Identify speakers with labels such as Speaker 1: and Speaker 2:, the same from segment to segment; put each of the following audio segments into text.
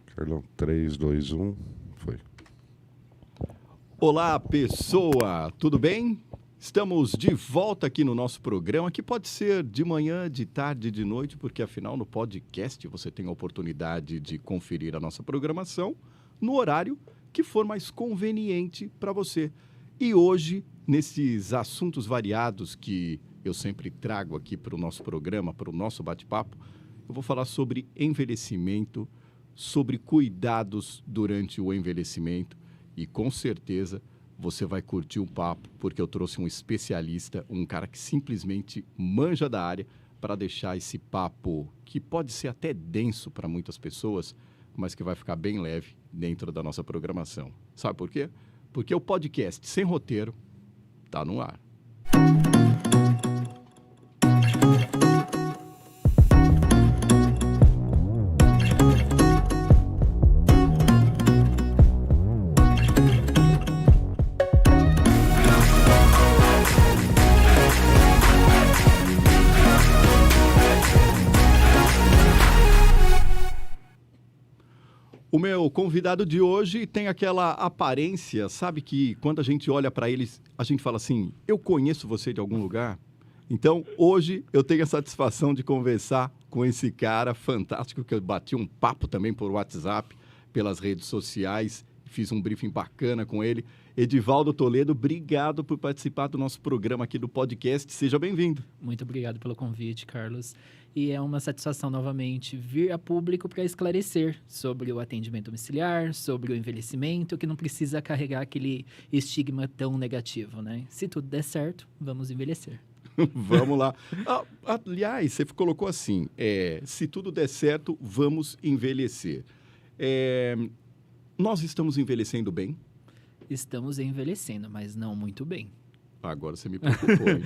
Speaker 1: Carlão, 3, 2, 1, foi.
Speaker 2: Olá, pessoa! Tudo bem? Estamos de volta aqui no nosso programa, que pode ser de manhã, de tarde, de noite, porque afinal no podcast você tem a oportunidade de conferir a nossa programação no horário que for mais conveniente para você. E hoje, nesses assuntos variados que eu sempre trago aqui para o nosso programa, para o nosso bate-papo, eu vou falar sobre envelhecimento, sobre cuidados durante o envelhecimento e com certeza você vai curtir um papo, porque eu trouxe um especialista, um cara que simplesmente manja da área para deixar esse papo que pode ser até denso para muitas pessoas, mas que vai ficar bem leve dentro da nossa programação. Sabe por quê? Porque o podcast Sem Roteiro está no ar. O meu convidado de hoje tem aquela aparência, sabe que quando a gente olha para eles, a gente fala assim, eu conheço você de algum lugar? Então, hoje eu tenho a satisfação de conversar com esse cara fantástico, que eu bati um papo também por WhatsApp, pelas redes sociais, fiz um briefing bacana com ele. Edivaldo Toledo, obrigado por participar do nosso programa aqui do podcast. Seja bem-vindo.
Speaker 3: Muito obrigado pelo convite, Carlos. E é uma satisfação novamente vir a público para esclarecer sobre o atendimento domiciliar, sobre o envelhecimento, que não precisa carregar aquele estigma tão negativo, né? Se tudo der certo, vamos envelhecer.
Speaker 2: Vamos lá. Aliás, você colocou assim, se tudo der certo, vamos envelhecer. Nós estamos envelhecendo bem?
Speaker 3: Estamos envelhecendo, mas não muito bem.
Speaker 2: Agora você me preocupou, hein?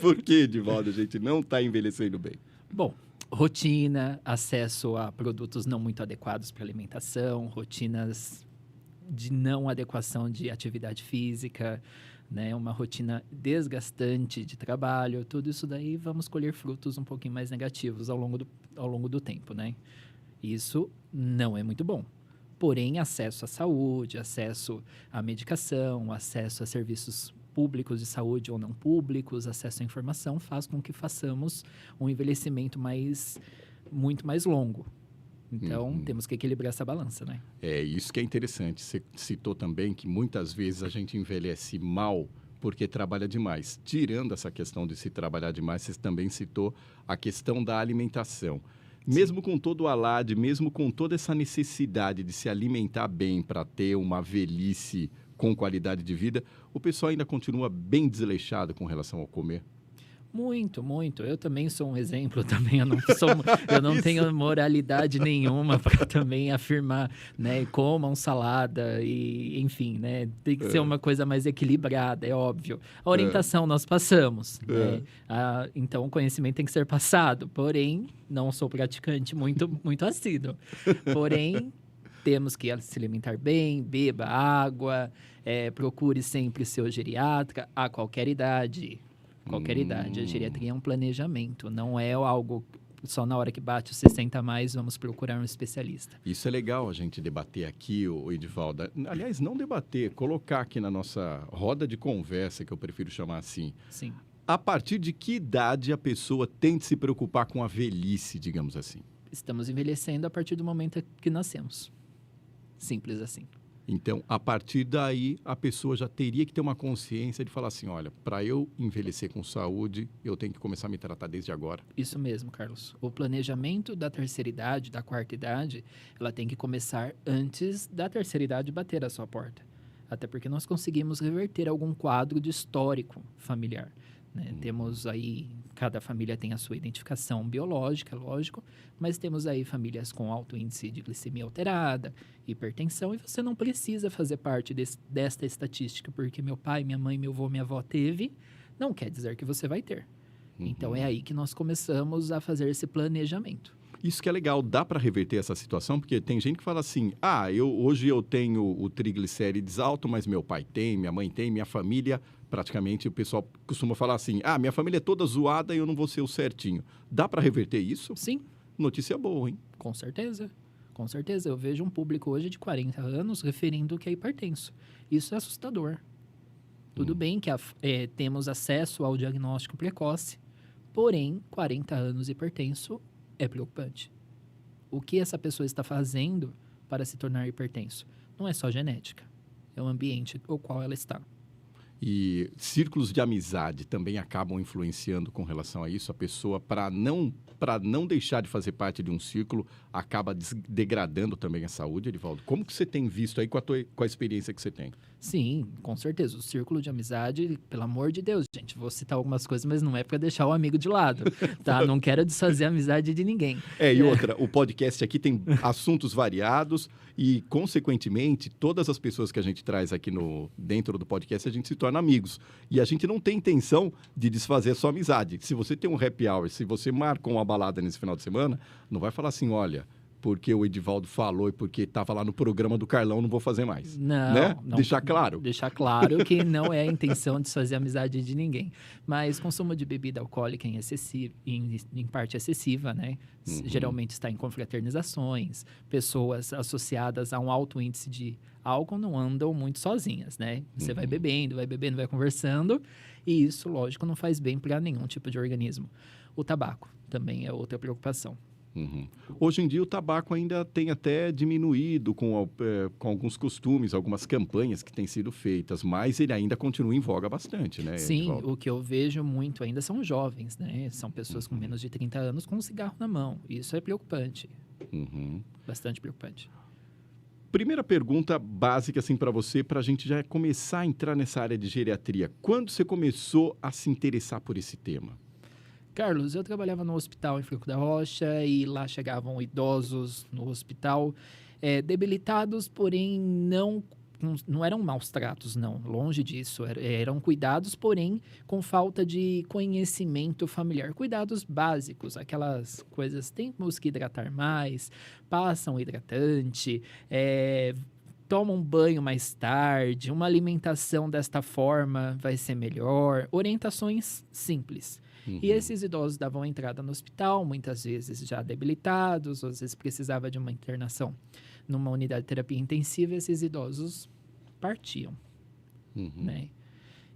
Speaker 2: Por que, Edivaldo, a gente não está envelhecendo bem?
Speaker 3: Bom, rotina, acesso a produtos não muito adequados para alimentação, rotinas de não adequação de atividade física, né? Uma rotina desgastante de trabalho, tudo isso daí vamos colher frutos um pouquinho mais negativos ao longo do tempo, né? Isso não é muito bom. Porém, acesso à saúde, acesso à medicação, acesso a serviços públicos de saúde ou não públicos, acesso à informação, faz com que façamos um envelhecimento muito mais longo. Então, temos que equilibrar essa balança, né?
Speaker 2: É isso que é interessante. Você citou também que muitas vezes a gente envelhece mal porque trabalha demais. Tirando essa questão de se trabalhar demais, você também citou a questão da alimentação. Mesmo com todo o alarde, mesmo com toda essa necessidade de se alimentar bem para ter uma velhice com qualidade de vida, o pessoal ainda continua bem desleixado com relação ao comer?
Speaker 3: Muito, muito. Eu também sou um exemplo, também eu não tenho moralidade nenhuma para também afirmar, né, comam salada e, enfim, né, tem que ser uma coisa mais equilibrada, é óbvio. A orientação nós passamos, né? Então o conhecimento tem que ser passado, porém, não sou praticante muito assíduo. Porém, temos que se alimentar bem, beba água, procure sempre seu geriatra a qualquer idade. Qualquer idade. A geriatria é um planejamento, não é algo só na hora que bate os 60 a mais, vamos procurar um especialista.
Speaker 2: Isso é legal a gente debater aqui, o Edivaldo. Aliás, não debater, colocar aqui na nossa roda de conversa, que eu prefiro chamar assim.
Speaker 3: Sim.
Speaker 2: A partir de que idade a pessoa tem de se preocupar com a velhice, digamos assim?
Speaker 3: Estamos envelhecendo a partir do momento que nascemos. Simples assim.
Speaker 2: Então, a partir daí, a pessoa já teria que ter uma consciência de falar assim, olha, para eu envelhecer com saúde, eu tenho que começar a me tratar desde agora.
Speaker 3: Isso mesmo, Carlos. O planejamento da terceira idade, da quarta idade, ela tem que começar antes da terceira idade bater a sua porta. Até porque nós conseguimos reverter algum quadro de histórico familiar, né? Temos aí, cada família tem a sua identificação biológica, lógico, mas temos aí famílias com alto índice de glicemia alterada, hipertensão, e você não precisa fazer parte desta estatística, porque meu pai, minha mãe, meu avô, minha avó teve, não quer dizer que você vai ter. Então, é aí que nós começamos a fazer esse planejamento.
Speaker 2: Isso que é legal, dá para reverter essa situação, porque tem gente que fala assim, hoje eu tenho o triglicérides alto, mas meu pai tem, minha mãe tem, minha família, praticamente o pessoal costuma falar assim, minha família é toda zoada e eu não vou ser o certinho. Dá para reverter isso?
Speaker 3: Sim,
Speaker 2: notícia boa, hein?
Speaker 3: Com certeza. Com certeza. Eu vejo um público hoje de 40 anos referindo que é hipertenso. Isso é assustador. Tudo bem que temos acesso ao diagnóstico precoce, porém, 40 anos hipertenso é preocupante. O que essa pessoa está fazendo para se tornar hipertenso? Não é só genética, é o ambiente no qual ela está.
Speaker 2: E círculos de amizade também acabam influenciando com relação a isso. A pessoa, para não deixar de fazer parte de um círculo, acaba degradando também a saúde, Edivaldo. Como que você tem visto aí com a experiência que você tem?
Speaker 3: Sim, com certeza. O círculo de amizade, pelo amor de Deus, gente, vou citar algumas coisas, mas não é para deixar o amigo de lado, tá? Não quero desfazer a amizade de ninguém.
Speaker 2: E outra, o podcast aqui tem assuntos variados e, consequentemente, todas as pessoas que a gente traz aqui dentro do podcast, a gente se torna amigos. E a gente não tem intenção de desfazer a sua amizade. Se você tem um happy hour, se você marcou uma balada nesse final de semana, não vai falar assim, olha, porque o Edivaldo falou e porque estava lá no programa do Carlão, não vou fazer mais.
Speaker 3: Não,
Speaker 2: né?
Speaker 3: não.
Speaker 2: Deixar claro.
Speaker 3: Deixar claro que não é a intenção de desfazer a amizade de ninguém. Mas consumo de bebida alcoólica em parte excessiva, né? Geralmente está em confraternizações. Pessoas associadas a um alto índice de álcool não andam muito sozinhas, né? Você vai bebendo, vai conversando. E isso, lógico, não faz bem para nenhum tipo de organismo. O tabaco também é outra preocupação.
Speaker 2: Hoje em dia o tabaco ainda tem até diminuído com alguns costumes, algumas campanhas que têm sido feitas, mas ele ainda continua em voga bastante, né?
Speaker 3: Sim,
Speaker 2: Edivaldo?
Speaker 3: o que eu vejo muito ainda são jovens, né? São pessoas com menos de 30 anos com um cigarro na mão. Isso é preocupante. Bastante preocupante.
Speaker 2: Primeira pergunta básica assim para você, para a gente já começar a entrar nessa área de geriatria. Quando você começou a se interessar por esse tema?
Speaker 3: Carlos, eu trabalhava no hospital em Franco da Rocha e lá chegavam idosos no hospital, debilitados, porém não eram maus tratos, não. Longe disso. Eram cuidados, porém com falta de conhecimento familiar. Cuidados básicos, aquelas coisas, temos que hidratar mais, passam hidratante, tomam banho mais tarde, uma alimentação desta forma vai ser melhor. Orientações simples. E esses idosos davam entrada no hospital, muitas vezes já debilitados, às vezes precisava de uma internação numa unidade de terapia intensiva, esses idosos partiam, né?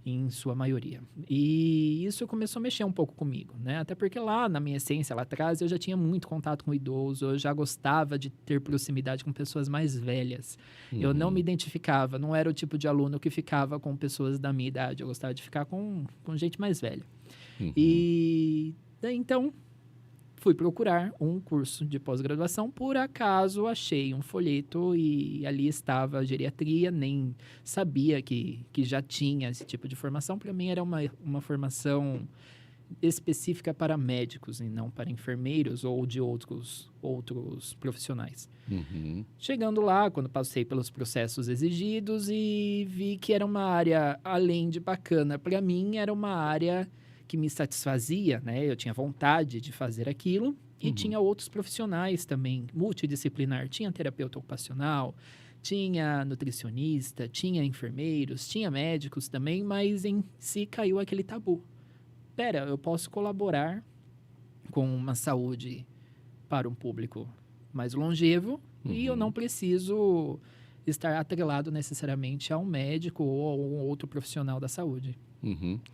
Speaker 3: Em sua maioria. E isso começou a mexer um pouco comigo, né? Até porque lá, na minha essência, lá atrás, eu já tinha muito contato com o idoso, eu já gostava de ter proximidade com pessoas mais velhas. Eu não me identificava, não era o tipo de aluno que ficava com pessoas da minha idade, eu gostava de ficar com gente mais velha. E daí, então, fui procurar um curso de pós-graduação. Por acaso, achei um folheto e ali estava a geriatria. Nem sabia que já tinha esse tipo de formação. Para mim, era uma formação específica para médicos e não para enfermeiros ou de outros profissionais. Chegando lá, quando passei pelos processos exigidos e vi que era uma área, além de bacana, para mim, era uma área que me satisfazia, né? Eu tinha vontade de fazer aquilo e tinha outros profissionais também, multidisciplinar. Tinha terapeuta ocupacional, tinha nutricionista, tinha enfermeiros, tinha médicos também, mas em si caiu aquele tabu. Eu posso colaborar com uma saúde para um público mais longevo e eu não preciso estar atrelado necessariamente a um médico ou a um outro profissional da saúde.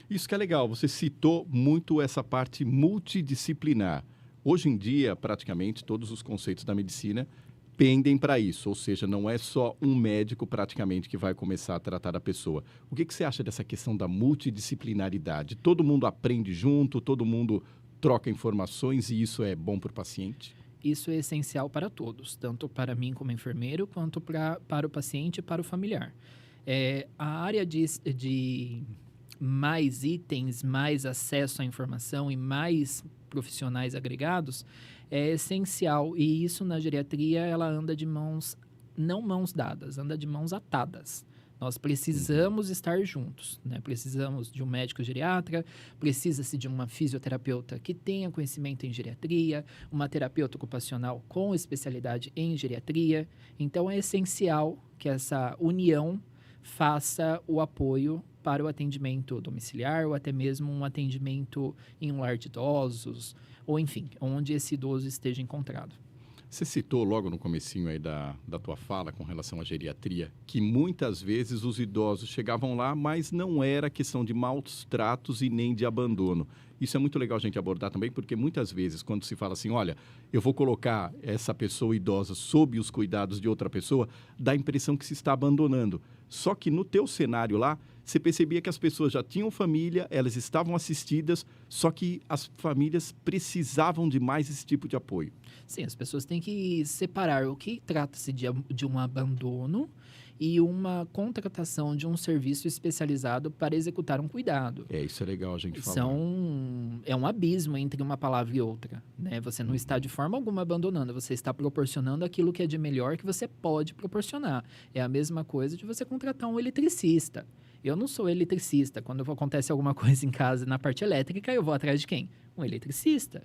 Speaker 2: Isso que é legal, você citou muito essa parte multidisciplinar. Hoje em dia, praticamente, todos os conceitos da medicina pendem para isso, ou seja, não é só um médico praticamente que vai começar a tratar da pessoa. O que você acha dessa questão da multidisciplinaridade? Todo mundo aprende junto, todo mundo troca informações e isso é bom para o paciente?
Speaker 3: Isso é essencial para todos, tanto para mim como enfermeiro, quanto para o paciente e para o familiar. A área de mais itens, mais acesso à informação e mais profissionais agregados é essencial. E isso na geriatria, ela anda de não mãos dadas, anda de mãos atadas. Nós precisamos estar juntos, né? Precisamos de um médico geriatra, precisa-se de uma fisioterapeuta que tenha conhecimento em geriatria, uma terapeuta ocupacional com especialidade em geriatria. Então, é essencial que essa união faça o apoio para o atendimento domiciliar ou até mesmo um atendimento em um lar de idosos ou enfim, onde esse idoso esteja encontrado.
Speaker 2: Você citou logo no comecinho aí da tua fala com relação à geriatria, que muitas vezes os idosos chegavam lá, mas não era questão de maus tratos e nem de abandono. Isso é muito legal a gente abordar também, porque muitas vezes quando se fala assim, olha, eu vou colocar essa pessoa idosa sob os cuidados de outra pessoa, dá a impressão que se está abandonando. Só que no teu cenário lá, você percebia que as pessoas já tinham família, elas estavam assistidas, só que as famílias precisavam de mais esse tipo de apoio.
Speaker 3: Sim, as pessoas têm que separar o que trata-se de um abandono e uma contratação de um serviço especializado para executar um cuidado.
Speaker 2: Isso é legal a gente falar.
Speaker 3: É um abismo entre uma palavra e outra, né? Você não está de forma alguma abandonando, você está proporcionando aquilo que é de melhor que você pode proporcionar. É a mesma coisa de você contratar um eletricista. Eu não sou eletricista. Quando acontece alguma coisa em casa na parte elétrica, eu vou atrás de quem? Um eletricista.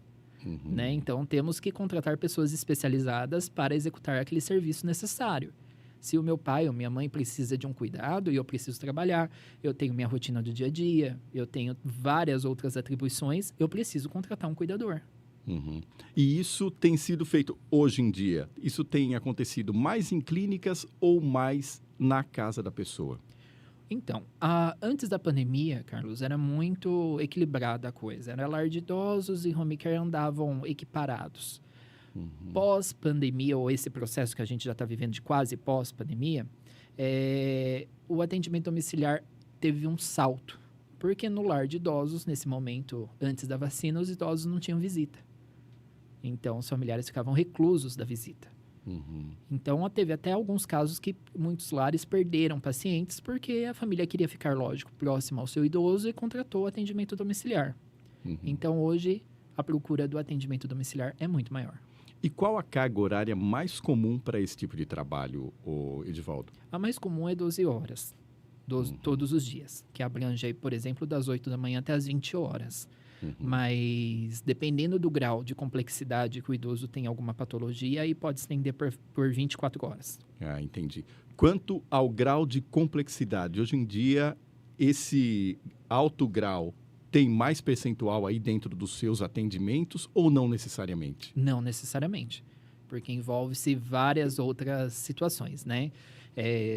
Speaker 3: Né? Então, temos que contratar pessoas especializadas para executar aquele serviço necessário. Se o meu pai ou minha mãe precisa de um cuidado e eu preciso trabalhar, eu tenho minha rotina do dia a dia, eu tenho várias outras atribuições, eu preciso contratar um cuidador.
Speaker 2: E isso tem sido feito hoje em dia? Isso tem acontecido mais em clínicas ou mais na casa da pessoa?
Speaker 3: Então, antes da pandemia, Carlos, era muito equilibrada a coisa. Era lar de idosos e home care andavam equiparados. Pós-pandemia, ou esse processo que a gente já está vivendo de quase pós-pandemia, o atendimento domiciliar teve um salto. Porque no lar de idosos, nesse momento, antes da vacina, os idosos não tinham visita. Então, os familiares ficavam reclusos da visita. Então, teve até alguns casos que muitos lares perderam pacientes porque a família queria ficar, lógico, próxima ao seu idoso e contratou o atendimento domiciliar. Então, hoje, a procura do atendimento domiciliar é muito maior.
Speaker 2: E qual a carga horária mais comum para esse tipo de trabalho, Edivaldo?
Speaker 3: A mais comum é 12 horas, todos os dias, que abrange, aí, por exemplo, das 8 da manhã até as 20 horas. Mas, dependendo do grau de complexidade que o idoso tem alguma patologia, aí pode se estender por 24 horas.
Speaker 2: Entendi. Quanto ao grau de complexidade, hoje em dia, esse alto grau tem mais percentual aí dentro dos seus atendimentos ou não necessariamente?
Speaker 3: Não necessariamente, porque envolve-se várias outras situações, né?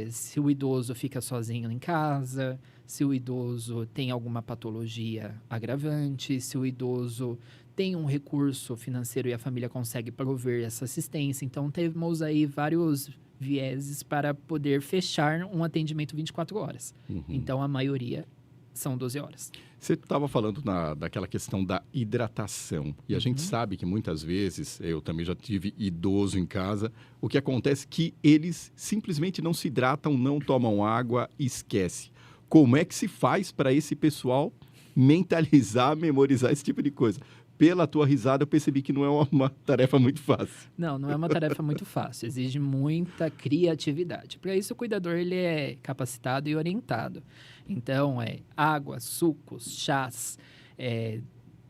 Speaker 3: Se o idoso fica sozinho em casa, se o idoso tem alguma patologia agravante, se o idoso tem um recurso financeiro e a família consegue prover essa assistência. Então, temos aí vários vieses para poder fechar um atendimento 24 horas. Então, a maioria são 12 horas.
Speaker 2: Você estava falando daquela questão da hidratação. E a gente sabe que muitas vezes, eu também já tive idoso em casa, o que acontece é que eles simplesmente não se hidratam, não tomam água e esquece. Como é que se faz para esse pessoal mentalizar, memorizar esse tipo de coisa? Pela tua risada, eu percebi que não é uma tarefa muito fácil.
Speaker 3: Não é uma tarefa muito fácil. Exige muita criatividade. Para isso, o cuidador ele é capacitado e orientado. Então, água, sucos, chás,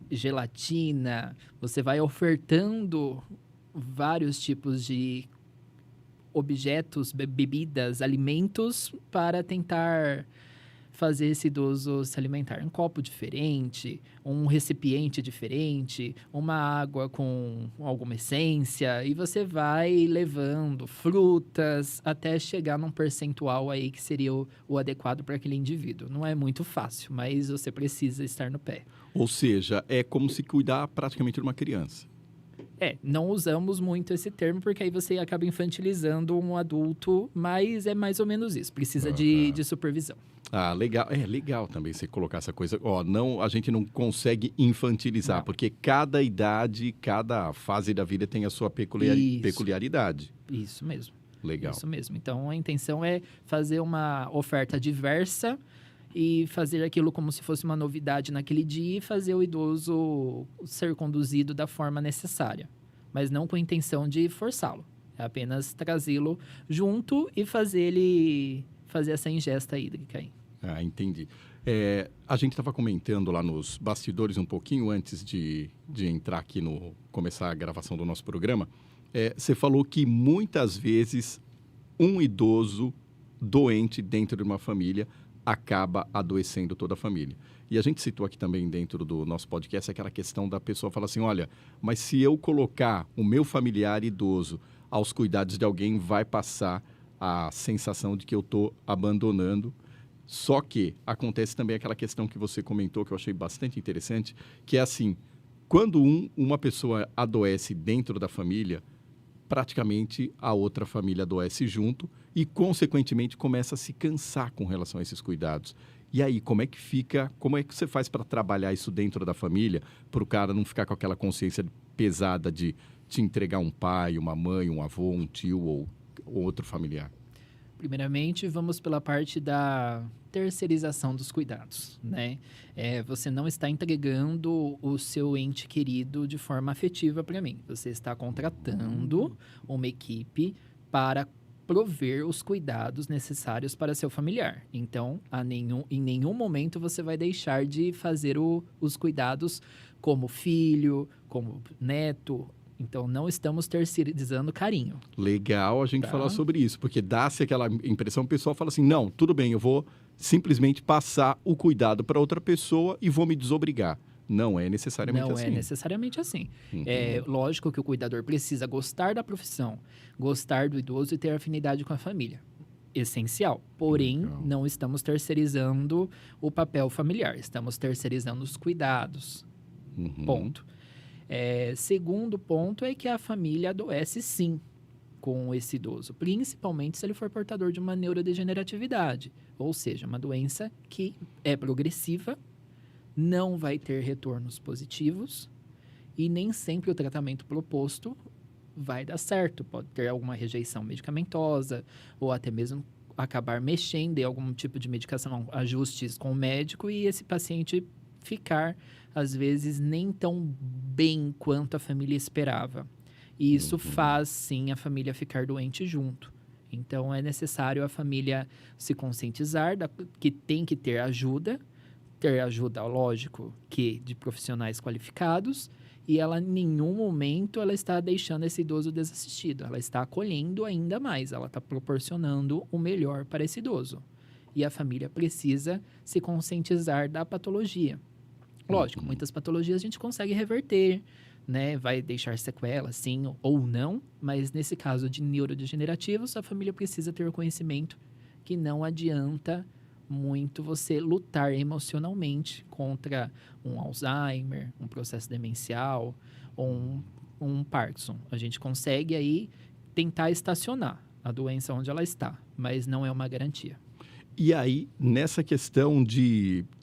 Speaker 3: gelatina. Você vai ofertando vários tipos de objetos, bebidas, alimentos para tentar fazer esse idoso se alimentar. Um copo diferente, um recipiente diferente, uma água com alguma essência, e você vai levando frutas até chegar num percentual aí que seria o adequado para aquele indivíduo. Não é muito fácil, mas você precisa estar no pé.
Speaker 2: Ou seja, é como se cuidar praticamente de uma criança.
Speaker 3: Não usamos muito esse termo, porque aí você acaba infantilizando um adulto, mas é mais ou menos isso. Precisa de supervisão.
Speaker 2: Legal. É legal também você colocar essa coisa. A gente não consegue infantilizar, porque cada idade, cada fase da vida tem a sua peculiaridade.
Speaker 3: Isso mesmo.
Speaker 2: Legal.
Speaker 3: Isso mesmo. Então, a intenção é fazer uma oferta diversa e fazer aquilo como se fosse uma novidade naquele dia e fazer o idoso ser conduzido da forma necessária, mas não com a intenção de forçá-lo. É apenas trazê-lo junto e fazer essa ingesta hídrica aí.
Speaker 2: Entendi. A gente estava comentando lá nos bastidores um pouquinho antes de entrar aqui começar a gravação do nosso programa. Você falou que muitas vezes um idoso doente dentro de uma família acaba adoecendo toda a família. E a gente citou aqui também dentro do nosso podcast aquela questão da pessoa falar assim, olha, mas se eu colocar o meu familiar idoso aos cuidados de alguém, vai passar a sensação de que eu estou abandonando. Só que acontece também aquela questão que você comentou, que eu achei bastante interessante, que é assim, quando uma pessoa adoece dentro da família, praticamente a outra família adoece junto e, consequentemente, começa a se cansar com relação a esses cuidados. E aí, como é que você faz para trabalhar isso dentro da família, para o cara não ficar com aquela consciência pesada de te entregar um pai, uma mãe, um avô, um tio ou outro familiar?
Speaker 3: Primeiramente, vamos pela parte da terceirização dos cuidados, né? Você não está entregando o seu ente querido de forma afetiva para mim. Você está contratando uma equipe para prover os cuidados necessários para seu familiar. Então, em nenhum momento você vai deixar de fazer os cuidados como filho, como neto. Então, não estamos terceirizando carinho.
Speaker 2: Legal a gente falar sobre isso, porque dá-se aquela impressão, o pessoal fala assim, não, tudo bem, eu vou simplesmente passar o cuidado para outra pessoa e vou me desobrigar. Não é necessariamente assim.
Speaker 3: Não é necessariamente assim.
Speaker 2: Uhum.
Speaker 3: É lógico que o cuidador precisa gostar da profissão, gostar do idoso e ter afinidade com a família. Essencial. Porém,
Speaker 2: Legal.
Speaker 3: não estamos terceirizando o papel familiar. Estamos terceirizando os cuidados.
Speaker 2: Uhum.
Speaker 3: Ponto. Segundo ponto é que a família adoece sim com esse idoso, principalmente se ele for portador de uma neurodegeneratividade, ou seja, uma doença que é progressiva, não vai ter retornos positivos e nem sempre o tratamento proposto vai dar certo. Pode ter alguma rejeição medicamentosa ou até mesmo acabar mexendo em algum tipo de medicação, ajustes com o médico e esse paciente ficar, às vezes, nem tão bem quanto a família esperava. E isso faz, sim, a família ficar doente junto. Então, é necessário a família se conscientizar que tem que ter ajuda, lógico, que de profissionais qualificados, e ela, em nenhum momento, ela está deixando esse idoso desassistido. Ela está acolhendo ainda mais, ela está proporcionando o melhor para esse idoso. E a família precisa se conscientizar da patologia. Lógico, muitas patologias a gente consegue reverter, né? Vai deixar sequelas, sim ou não, mas nesse caso de neurodegenerativos, a família precisa ter o conhecimento que não adianta muito você lutar emocionalmente contra um Alzheimer, um processo demencial ou um Parkinson. A gente consegue aí tentar estacionar a doença onde ela está, mas não é uma garantia.
Speaker 2: E aí, nessa questão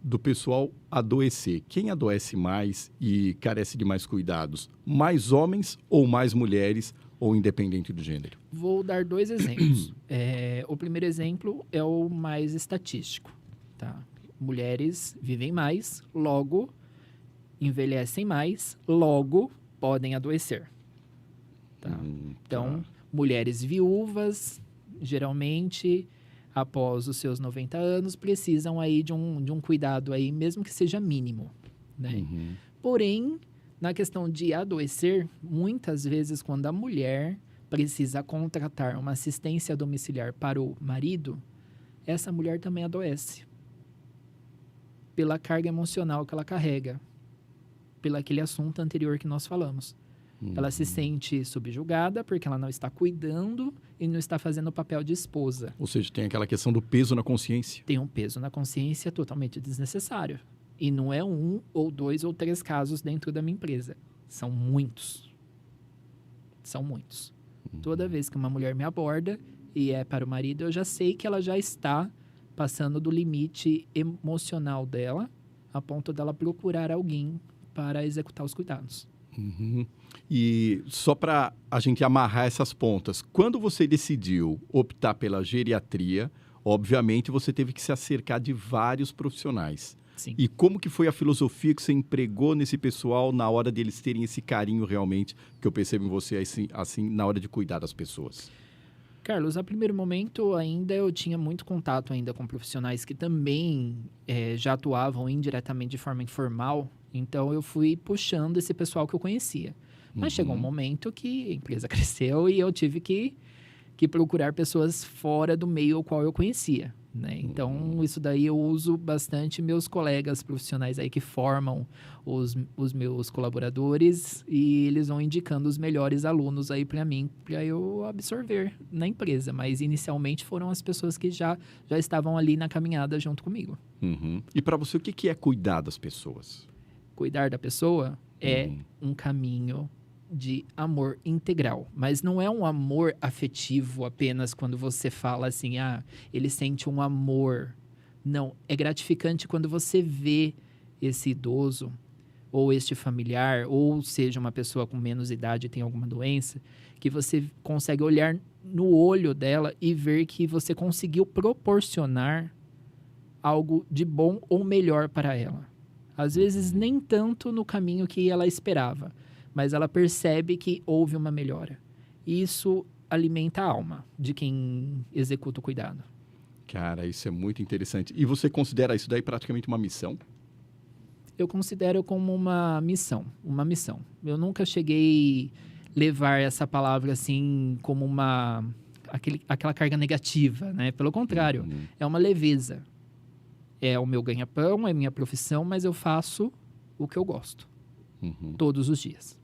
Speaker 2: do pessoal adoecer, quem adoece mais e carece de mais cuidados? Mais homens ou mais mulheres, ou independente do gênero?
Speaker 3: Vou dar 2 exemplos. O primeiro exemplo é o mais estatístico. Tá? Mulheres vivem mais, logo envelhecem mais, logo podem adoecer. Tá? Então, mulheres viúvas, geralmente, após os seus 90 anos, precisam aí de um cuidado aí, mesmo que seja mínimo, né? Porém, na questão de adoecer, muitas vezes quando a mulher precisa contratar uma assistência domiciliar para o marido, essa mulher também adoece. Pela carga emocional que ela carrega, pelo aquele assunto anterior que nós falamos. Ela se sente subjugada porque ela não está cuidando e não está fazendo o papel de esposa.
Speaker 2: Ou seja, tem aquela questão do peso na consciência.
Speaker 3: Tem um peso na consciência totalmente desnecessário. E não é 1 ou 2 ou 3 casos dentro da minha empresa. São muitos. São muitos. Toda vez que uma mulher me aborda e é para o marido, eu já sei que ela já está passando do limite emocional dela, a ponto dela procurar alguém para executar os cuidados.
Speaker 2: E só para a gente amarrar essas pontas, quando você decidiu optar pela geriatria, obviamente você teve que se acercar de vários profissionais.
Speaker 3: Sim.
Speaker 2: E como que foi a filosofia que você empregou nesse pessoal na hora deles terem esse carinho realmente, que eu percebo em você assim na hora de cuidar das pessoas?
Speaker 3: Carlos, a primeiro momento ainda eu tinha muito contato ainda com profissionais que também já atuavam indiretamente de forma informal. Então, eu fui puxando esse pessoal que eu conhecia. Mas chegou um momento que a empresa cresceu e eu tive que procurar pessoas fora do meio ao qual eu conhecia. né? Então, isso daí eu uso bastante meus colegas profissionais aí que formam os meus colaboradores e eles vão indicando os melhores alunos aí para mim, para eu absorver na empresa. Mas, inicialmente, foram as pessoas que já estavam ali na caminhada junto comigo.
Speaker 2: Uhum. E para você, o que é cuidar das pessoas?
Speaker 3: Cuidar da pessoa é um caminho de amor integral, mas não é um amor afetivo apenas quando você fala assim, ele sente um amor. Não, é gratificante quando você vê esse idoso ou este familiar, ou seja, uma pessoa com menos idade e tem alguma doença, que você consegue olhar no olho dela e ver que você conseguiu proporcionar algo de bom ou melhor para ela. Às vezes, nem tanto no caminho que ela esperava, mas ela percebe que houve uma melhora. E isso alimenta a alma de quem executa o cuidado.
Speaker 2: Cara, isso é muito interessante. E você considera isso daí praticamente uma missão?
Speaker 3: Eu considero como uma missão. Eu nunca cheguei a levar essa palavra assim como aquela carga negativa, né? Pelo contrário, é uma leveza. É o meu ganha-pão, é a minha profissão, mas eu faço o que eu gosto. Todos os dias.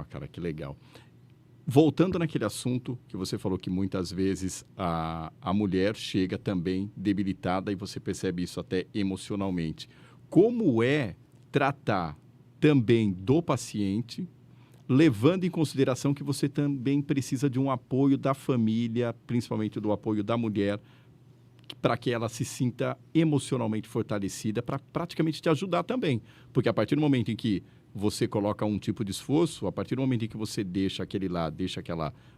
Speaker 2: Cara, que legal. Voltando naquele assunto que você falou que muitas vezes a mulher chega também debilitada e você percebe isso até emocionalmente. Como é tratar também do paciente, levando em consideração que você também precisa de um apoio da família, principalmente do apoio da mulher, para que ela se sinta emocionalmente fortalecida, para praticamente te ajudar também. Porque a partir do momento em que você coloca um tipo de esforço, a partir do momento em que você deixa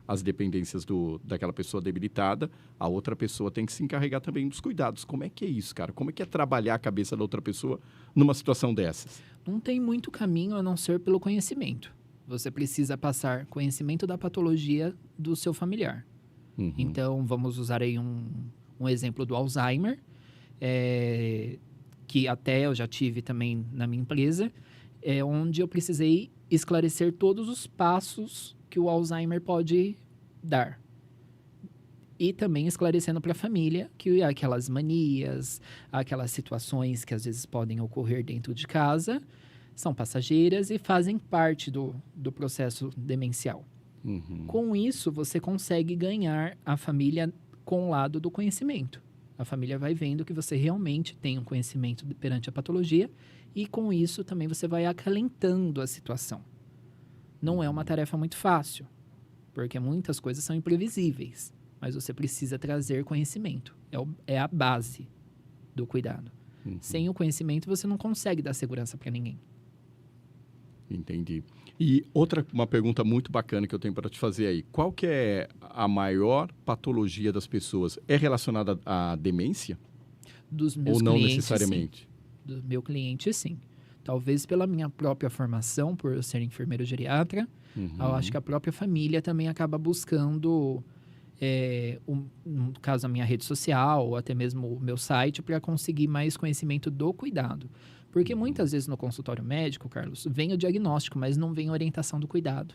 Speaker 2: as dependências daquela pessoa debilitada, a outra pessoa tem que se encarregar também dos cuidados. Como é que é isso, cara? Como é que é trabalhar a cabeça da outra pessoa numa situação dessas?
Speaker 3: Não tem muito caminho a não ser pelo conhecimento. Você precisa passar conhecimento da patologia do seu familiar. Então, vamos usar aí um exemplo do Alzheimer, que até eu já tive também na minha empresa, onde eu precisei esclarecer todos os passos que o Alzheimer pode dar. E também esclarecendo para a família que aquelas manias, aquelas situações que às vezes podem ocorrer dentro de casa, são passageiras e fazem parte do processo demencial. Com isso, você consegue ganhar a família com o lado do conhecimento. A família vai vendo que você realmente tem um conhecimento perante a patologia e com isso também você vai acalentando a situação. Não é uma tarefa muito fácil, porque muitas coisas são imprevisíveis, mas você precisa trazer conhecimento. É a base do cuidado. Sem o conhecimento, você não consegue dar segurança para ninguém.
Speaker 2: Entendi. E uma pergunta muito bacana que eu tenho para te fazer aí. Qual que é a maior patologia das pessoas? É relacionada à demência?
Speaker 3: Dos meus
Speaker 2: ou não
Speaker 3: clientes,
Speaker 2: necessariamente?
Speaker 3: Sim. Do meu cliente, sim. Talvez pela minha própria formação, por eu ser enfermeiro geriatra, eu acho que a própria família também acaba buscando, no caso, a minha rede social, ou até mesmo o meu site, para conseguir mais conhecimento do cuidado. Porque muitas vezes no consultório médico, Carlos, vem o diagnóstico, mas não vem a orientação do cuidado.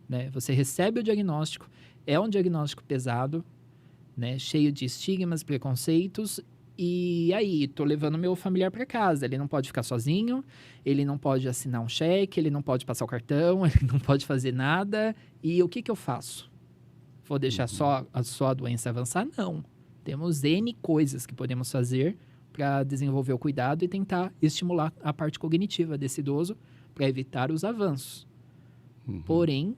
Speaker 3: Né? Você recebe o diagnóstico, é um diagnóstico pesado, né? Cheio de estigmas, preconceitos, e aí, tô levando meu familiar para casa. Ele não pode ficar sozinho, ele não pode assinar um cheque, ele não pode passar o cartão, ele não pode fazer nada. E o que eu faço? Vou deixar só a doença avançar? Não. Temos N coisas que podemos fazer para desenvolver o cuidado e tentar estimular a parte cognitiva desse idoso para evitar os avanços. Porém,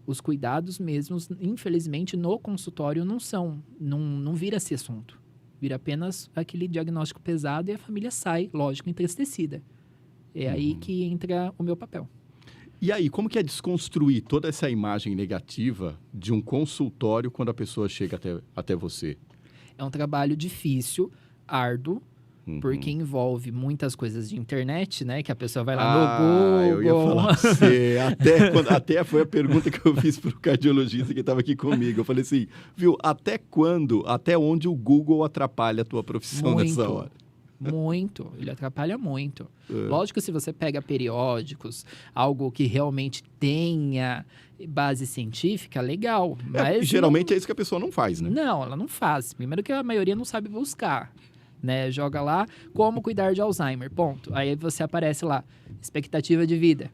Speaker 3: os cuidados mesmos, infelizmente, no consultório não vira esse assunto. Vira apenas aquele diagnóstico pesado e a família sai, lógico, entristecida. É aí que entra o meu papel.
Speaker 2: E aí, como que é desconstruir toda essa imagem negativa de um consultório quando a pessoa chega até você?
Speaker 3: É um trabalho difícil, árduo, porque envolve muitas coisas de internet, né? Que a pessoa vai lá no Google.
Speaker 2: Eu ia falar assim, até foi a pergunta que eu fiz para o cardiologista que estava aqui comigo. Eu falei assim, viu, até onde o Google atrapalha a tua profissão nessa hora?
Speaker 3: Muito. Ele atrapalha muito. Lógico que se você pega periódicos, algo que realmente tenha base científica, legal. Mas
Speaker 2: geralmente é isso que a pessoa não faz, né?
Speaker 3: Não, ela não faz. Primeiro que a maioria não sabe buscar. Né? Joga lá, como cuidar de Alzheimer, ponto. Aí você aparece lá, expectativa de vida.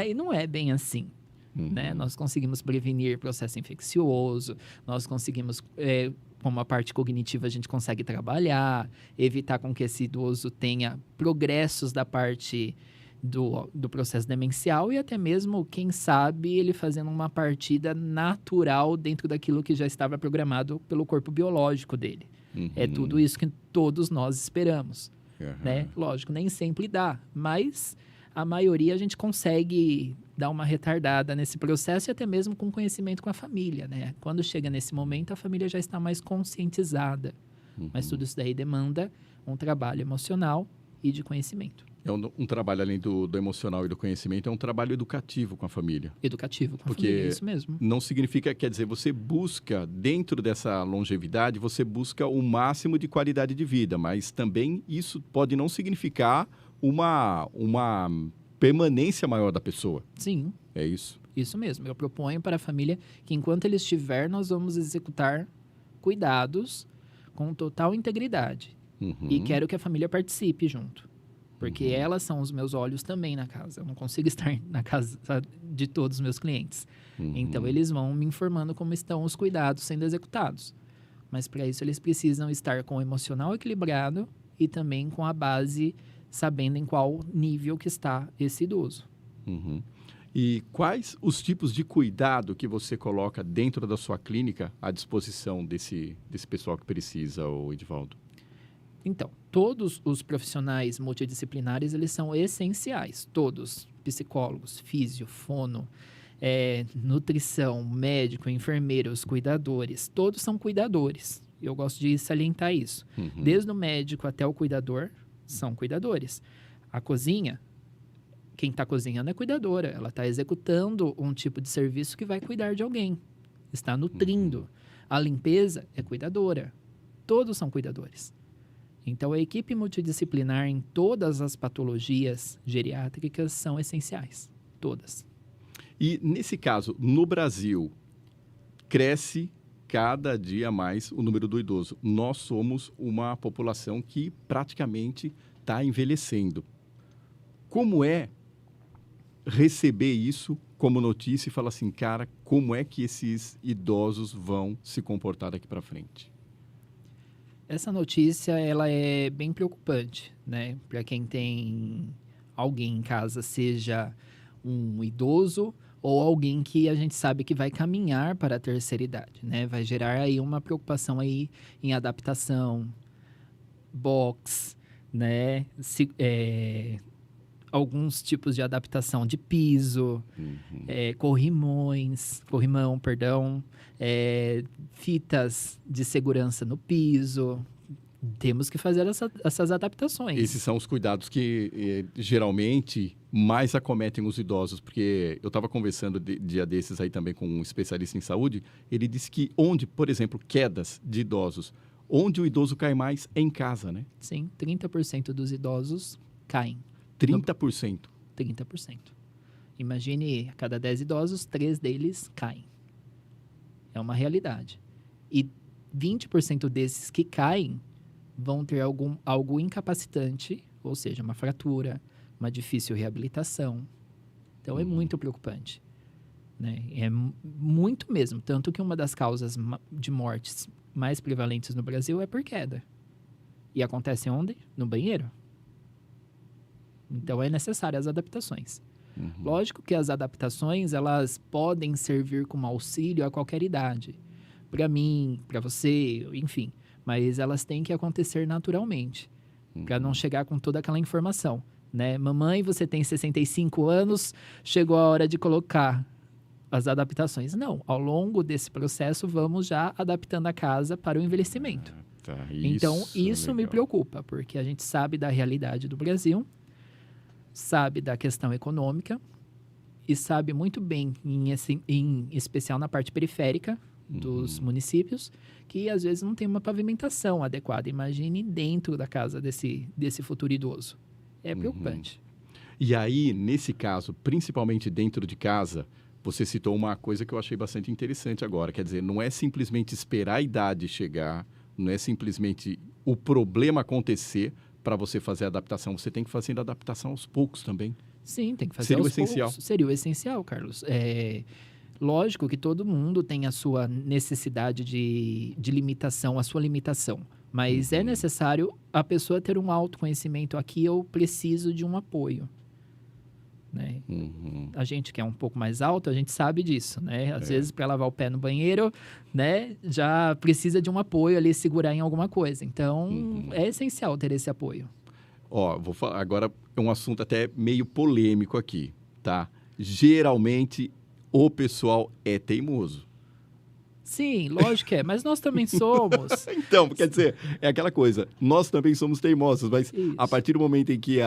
Speaker 3: E não é bem assim. Né? Nós conseguimos prevenir processo infeccioso, nós conseguimos, como a parte cognitiva, a gente consegue trabalhar, evitar com que esse idoso tenha progressos da parte do processo demencial e até mesmo, quem sabe, ele fazendo uma partida natural dentro daquilo que já estava programado pelo corpo biológico dele. É tudo isso que todos nós esperamos. Né? Lógico, nem sempre dá, mas a maioria a gente consegue dar uma retardada nesse processo e até mesmo com conhecimento com a família, né? Quando chega nesse momento, a família já está mais conscientizada. Mas tudo isso daí demanda um trabalho emocional e de conhecimento.
Speaker 2: É um trabalho, além do emocional e do conhecimento, é um trabalho educativo com a família.
Speaker 3: Educativo com a
Speaker 2: Porque
Speaker 3: família, é isso mesmo.
Speaker 2: Não significa, quer dizer, você busca, dentro dessa longevidade, você busca o máximo de qualidade de vida, mas também isso pode não significar uma permanência maior da pessoa.
Speaker 3: Sim.
Speaker 2: É isso?
Speaker 3: Isso mesmo. Eu proponho para a família que enquanto ele estiver, nós vamos executar cuidados com total integridade. E quero que a família participe junto. Porque elas são os meus olhos também na casa. Eu não consigo estar na casa de todos os meus clientes. Então, eles vão me informando como estão os cuidados sendo executados. Mas, para isso, eles precisam estar com o emocional equilibrado e também com a base, sabendo em qual nível que está esse idoso.
Speaker 2: E quais os tipos de cuidado que você coloca dentro da sua clínica à disposição desse pessoal que precisa, Edivaldo?
Speaker 3: Então, todos os profissionais multidisciplinares, eles são essenciais. Todos. Psicólogos, físio, fono, nutrição, médico, enfermeiros, cuidadores. Todos são cuidadores. Eu gosto de salientar isso. Desde o médico até o cuidador, são cuidadores. A cozinha, quem está cozinhando é cuidadora. Ela está executando um tipo de serviço que vai cuidar de alguém. Está nutrindo. A limpeza é cuidadora. Todos são cuidadores. Então, a equipe multidisciplinar em todas as patologias geriátricas são essenciais. Todas.
Speaker 2: E, nesse caso, no Brasil, cresce cada dia mais o número do idoso. Nós somos uma população que praticamente está envelhecendo. Como é receber isso como notícia e falar assim, cara, como é que esses idosos vão se comportar daqui para frente?
Speaker 3: Essa notícia, ela é bem preocupante, né? Para quem tem alguém em casa, seja um idoso ou alguém que a gente sabe que vai caminhar para a terceira idade, né? Vai gerar aí uma preocupação aí em adaptação, box, né? Alguns tipos de adaptação de piso, corrimão, perdão, fitas de segurança no piso. Temos que fazer essas adaptações.
Speaker 2: Esses são os cuidados que geralmente mais acometem os idosos, porque eu estava conversando dia desses aí também com um especialista em saúde, ele disse que por exemplo, quedas de idosos, onde o idoso cai mais é em casa, né?
Speaker 3: Sim, 30% dos idosos caem.
Speaker 2: 30%?
Speaker 3: 30%. Imagine, a cada 10 idosos, 3 deles caem. É uma realidade. E 20% desses que caem vão ter algo incapacitante, ou seja, uma fratura, uma difícil reabilitação. Então, é muito preocupante. Né? É muito mesmo. Tanto que uma das causas de mortes mais prevalentes no Brasil é por queda. E acontece onde? No banheiro. Então, é necessário as adaptações. Lógico que as adaptações, elas podem servir como auxílio a qualquer idade. Para mim, para você, enfim. Mas elas têm que acontecer naturalmente. Para não chegar com toda aquela informação. Né? Mamãe, você tem 65 anos, chegou a hora de colocar as adaptações. Não, ao longo desse processo, vamos já adaptando a casa para o envelhecimento. Então, isso me preocupa, porque a gente sabe da realidade do Brasil, sabe da questão econômica e sabe muito bem, em especial na parte periférica, dos municípios, que às vezes não tem uma pavimentação adequada. Imagine dentro da casa desse futuro idoso. É preocupante.
Speaker 2: E aí, nesse caso, principalmente dentro de casa, você citou uma coisa que eu achei bastante interessante agora. Quer dizer, não é simplesmente esperar a idade chegar, não é simplesmente o problema acontecer para você fazer a adaptação. Você tem que fazer a adaptação aos poucos também.
Speaker 3: Sim, tem que fazer
Speaker 2: Seria o
Speaker 3: aos
Speaker 2: essencial.
Speaker 3: poucos. Seria o essencial, Carlos. Lógico que todo mundo tem a sua necessidade de limitação, a sua limitação. Mas é necessário a pessoa ter um autoconhecimento. Aqui eu preciso de um apoio. Né? A gente que é um pouco mais alto, a gente sabe disso, né? Às vezes, para lavar o pé no banheiro, né? Já precisa de um apoio ali, segurar em alguma coisa. Então, é essencial ter esse apoio.
Speaker 2: Ó, vou falar agora é um assunto até meio polêmico aqui, tá? Geralmente, o pessoal é teimoso.
Speaker 3: Sim, lógico que é, mas nós também somos.
Speaker 2: Então, quer dizer, é aquela coisa, nós também somos teimosos, mas
Speaker 3: Isso.
Speaker 2: a partir do momento em que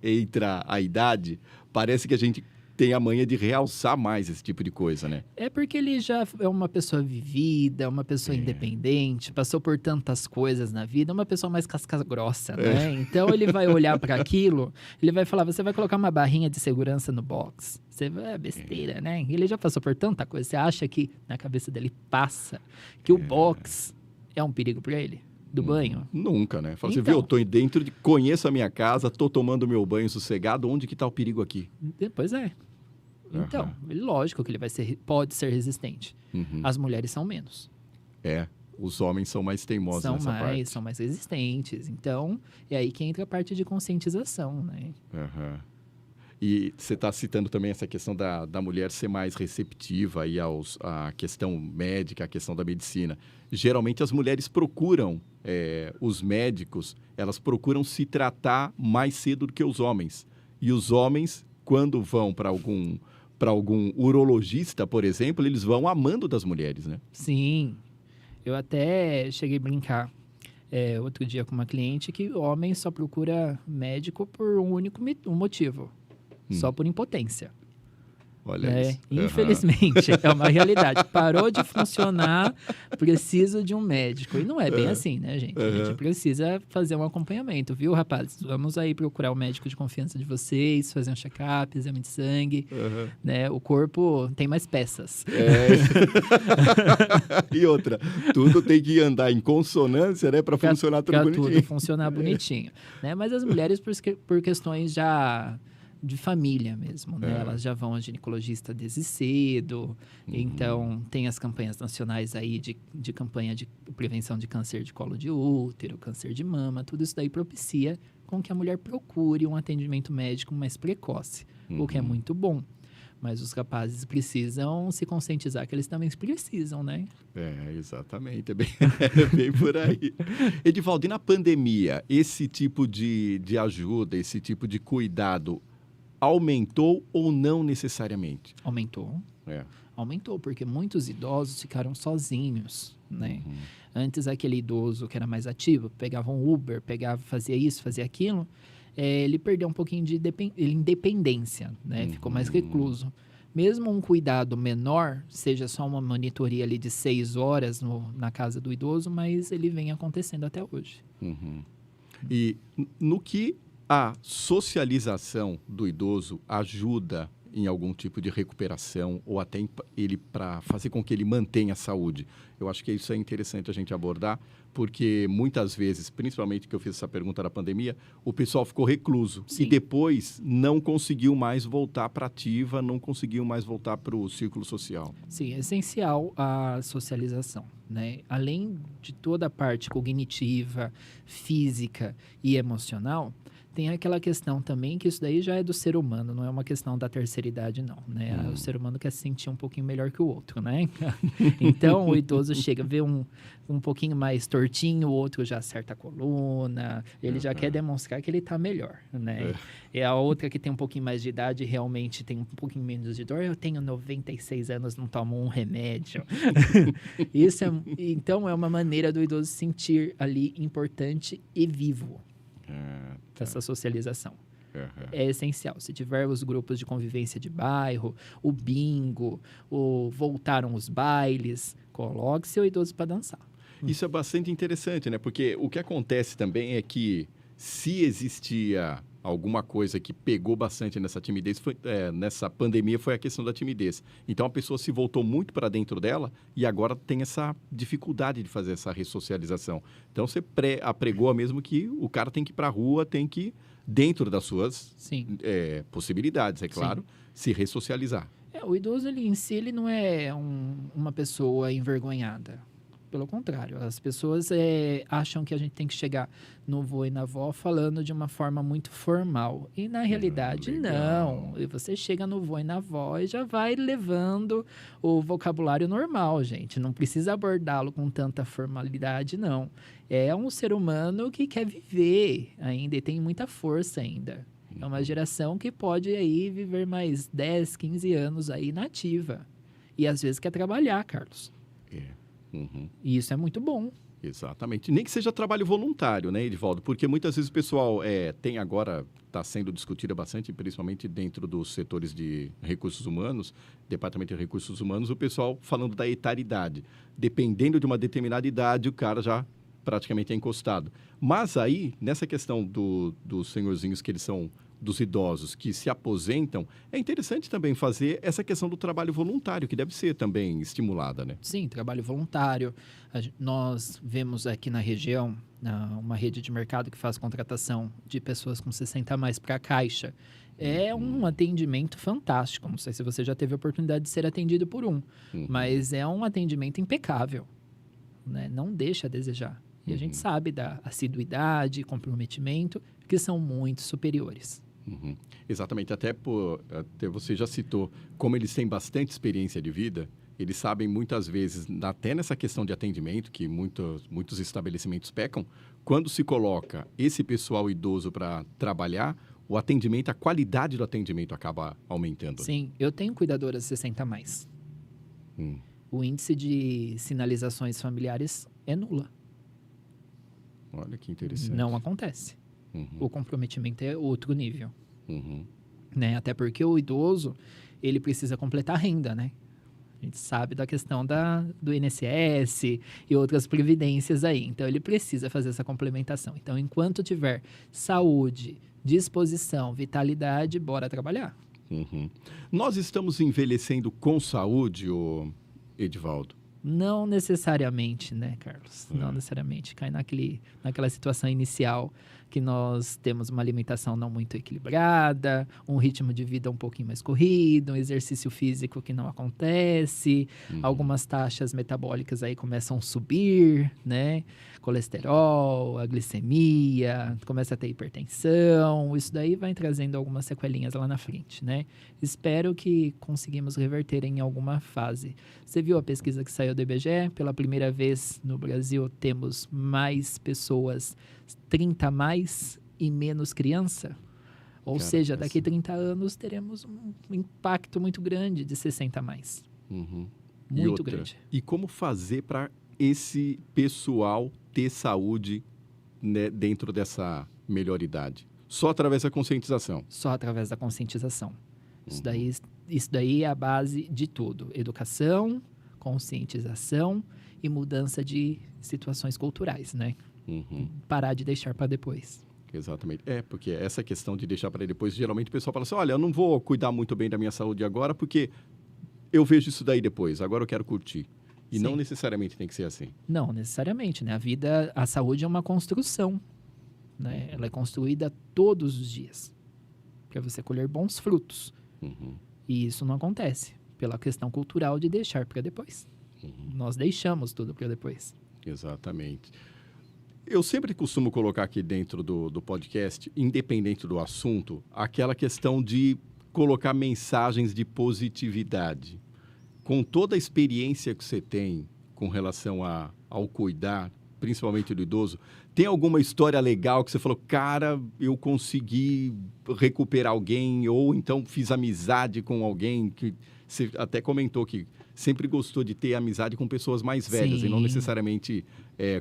Speaker 2: entra a idade, parece que a gente tem a manha de realçar mais esse tipo de coisa, né?
Speaker 3: É porque ele já é uma pessoa vivida, uma pessoa independente, passou por tantas coisas na vida, uma pessoa mais casca grossa, né? Então ele vai olhar para aquilo, ele vai falar, você vai colocar uma barrinha de segurança no box. Você vai, besteira, né? Ele já passou por tanta coisa, você acha que na cabeça dele passa que o box é um perigo para ele? Do banho?
Speaker 2: Nunca, né? Fala assim,
Speaker 3: Então.
Speaker 2: viu, eu tô dentro, conheço a minha casa, tô tomando meu banho sossegado, onde que tá o perigo aqui?
Speaker 3: Pois é. Então, lógico que ele pode ser resistente. As mulheres são menos.
Speaker 2: Os homens são mais teimosos nessa parte.
Speaker 3: São mais resistentes. Então, é aí que entra a parte de conscientização, né?
Speaker 2: E você está citando também essa questão da mulher ser mais receptiva aí à questão médica, à questão da medicina. Geralmente as mulheres procuram, os médicos, elas procuram se tratar mais cedo do que os homens. E os homens, quando vão para algum urologista, por exemplo, eles vão amando das mulheres, né?
Speaker 3: Sim. Eu até cheguei a brincar outro dia com uma cliente que o homem só procura médico por um único motivo. Só por impotência.
Speaker 2: Olha isso.
Speaker 3: Infelizmente, é uma realidade. Parou de funcionar, preciso de um médico. E não é bem assim, né, gente? A gente precisa fazer um acompanhamento, viu, rapazes? Vamos aí procurar o médico de confiança de vocês, fazer um check-up, exame de sangue. Né? O corpo tem mais peças.
Speaker 2: E outra, tudo tem que andar em consonância, né? Para funcionar tudo bonitinho.
Speaker 3: Para tudo funcionar bonitinho. Né? Mas as mulheres, por questões já de família mesmo, né? Elas já vão a ginecologista desde cedo, então tem as campanhas nacionais aí de campanha de prevenção de câncer de colo de útero, câncer de mama, tudo isso daí propicia com que a mulher procure um atendimento médico mais precoce, o que é muito bom. Mas os rapazes precisam se conscientizar que eles também precisam, né?
Speaker 2: Exatamente. É bem por aí. Edivaldo, e na pandemia, esse tipo de ajuda, esse tipo de cuidado aumentou ou não necessariamente?
Speaker 3: Aumentou. Aumentou, porque muitos idosos ficaram sozinhos, né? Antes, aquele idoso que era mais ativo, pegava um Uber, fazia isso, fazia aquilo, ele perdeu um pouquinho de independência, né? Ficou mais recluso. Mesmo um cuidado menor, seja só uma monitoria ali de 6 horas na casa do idoso, mas ele vem acontecendo até hoje.
Speaker 2: E no que a socialização do idoso ajuda em algum tipo de recuperação ou até ele para fazer com que ele mantenha a saúde? Eu acho que isso é interessante a gente abordar, porque muitas vezes, principalmente que eu fiz essa pergunta da pandemia, o pessoal ficou recluso.
Speaker 3: Sim.
Speaker 2: E depois não conseguiu mais voltar para a ativa, não conseguiu mais voltar para o círculo social.
Speaker 3: Sim, é essencial a socialização, né? Além de toda a parte cognitiva, física e emocional, tem aquela questão também que isso daí já é do ser humano, não é uma questão da terceira idade, não, né? O ser humano quer se sentir um pouquinho melhor que o outro, né? Então, o idoso chega, vê um pouquinho mais tortinho, o outro já acerta a coluna, ele já quer demonstrar que ele está melhor, né? E a outra que tem um pouquinho mais de idade, realmente tem um pouquinho menos de dor. Eu tenho 96 anos, não tomo um remédio. Então, é uma maneira do idoso se sentir ali importante e vivo. Essa socialização.
Speaker 2: Aham.
Speaker 3: É essencial. Se tiver os grupos de convivência de bairro, o bingo, voltaram os bailes, coloque seu idoso para dançar.
Speaker 2: Isso é bastante interessante, né? Porque o que acontece também é que se existia alguma coisa que pegou bastante nessa timidez, nessa pandemia, foi a questão da timidez. Então, a pessoa se voltou muito para dentro dela e agora tem essa dificuldade de fazer essa ressocialização. Então, você apregoa mesmo que o cara tem que ir para a rua, tem que, dentro das suas
Speaker 3: Sim.
Speaker 2: possibilidades, é claro, se ressocializar.
Speaker 3: O idoso, ele, em si, ele não é uma pessoa envergonhada. Pelo contrário, as pessoas acham que a gente tem que chegar no vô e na avó falando de uma forma muito formal. E, na realidade, não. E você chega no vô e na avó e já vai levando o vocabulário normal, gente. Não precisa abordá-lo com tanta formalidade, não. É um ser humano que quer viver ainda e tem muita força ainda. É uma geração que pode aí viver mais 10, 15 anos aí na ativa. E, às vezes, quer trabalhar, Carlos.
Speaker 2: Uhum.
Speaker 3: E isso é muito bom.
Speaker 2: Exatamente. Nem que seja trabalho voluntário, né, Edivaldo? Porque muitas vezes o pessoal está sendo discutida bastante, principalmente dentro dos setores de recursos humanos, Departamento de Recursos Humanos, o pessoal falando da etaridade. Dependendo de uma determinada idade, o cara já praticamente é encostado. Mas aí, nessa questão dos senhorzinhos que eles são dos idosos que se aposentam, é interessante também fazer essa questão do trabalho voluntário, que deve ser também estimulada, né?
Speaker 3: Sim, trabalho voluntário. Nós vemos aqui na região uma rede de mercado que faz contratação de pessoas com 60 a mais para a Caixa. É um atendimento fantástico. Não sei se você já teve a oportunidade de ser atendido por mas é um atendimento impecável, né? Não deixa a desejar. E a gente sabe da assiduidade, comprometimento, que são muito superiores.
Speaker 2: Uhum. Exatamente, até você já citou, como eles têm bastante experiência de vida, eles sabem muitas vezes, até nessa questão de atendimento, que muitos estabelecimentos pecam, quando se coloca esse pessoal idoso para trabalhar, o atendimento, a qualidade do atendimento acaba aumentando.
Speaker 3: Sim, eu tenho cuidadoras 60 a mais. O índice de sinalizações familiares é nula.
Speaker 2: Olha que interessante.
Speaker 3: Não acontece. O comprometimento é outro nível.
Speaker 2: Uhum.
Speaker 3: Né? Até porque o idoso, ele precisa completar a renda, né? A gente sabe da questão do INSS e outras previdências aí. Então, ele precisa fazer essa complementação. Então, enquanto tiver saúde, disposição, vitalidade, bora trabalhar.
Speaker 2: Uhum. Nós estamos envelhecendo com saúde, Edivaldo?
Speaker 3: Não necessariamente, né, Carlos? Não necessariamente. Cai naquela situação inicial que nós temos uma alimentação não muito equilibrada, um ritmo de vida um pouquinho mais corrido, um exercício físico que não acontece, algumas taxas metabólicas aí começam a subir, né? Colesterol, a glicemia, começa a ter hipertensão, isso daí vai trazendo algumas sequelinhas lá na frente, né? Espero que conseguimos reverter em alguma fase. Você viu a pesquisa que saiu do IBGE? Pela primeira vez no Brasil temos mais pessoas 30 a mais e menos criança. Ou seja, daqui a 30 anos teremos um impacto muito grande de 60 a mais. Muito grande.
Speaker 2: E como fazer para esse pessoal ter saúde, né, dentro dessa melhor idade? Só através da conscientização?
Speaker 3: Só através da conscientização. Isso daí é a base de tudo. Educação, conscientização e mudança de situações culturais, né? Parar de deixar para depois.
Speaker 2: Exatamente. Porque essa questão de deixar para depois, geralmente o pessoal fala assim, olha, eu não vou cuidar muito bem da minha saúde agora porque eu vejo isso daí depois, agora eu quero curtir. E não necessariamente tem que ser assim.
Speaker 3: Não, necessariamente, né? A saúde é uma construção, né? Ela é construída todos os dias para você colher bons frutos. E isso não acontece pela questão cultural de deixar para depois. Nós deixamos tudo para depois.
Speaker 2: Exatamente. Eu sempre costumo colocar aqui dentro do podcast, independente do assunto, aquela questão de colocar mensagens de positividade. Com toda a experiência que você tem com relação ao cuidar, principalmente do idoso, tem alguma história legal que você falou, cara, eu consegui recuperar alguém, ou então fiz amizade com alguém, que você até comentou que sempre gostou de ter amizade com pessoas mais velhas, e não necessariamente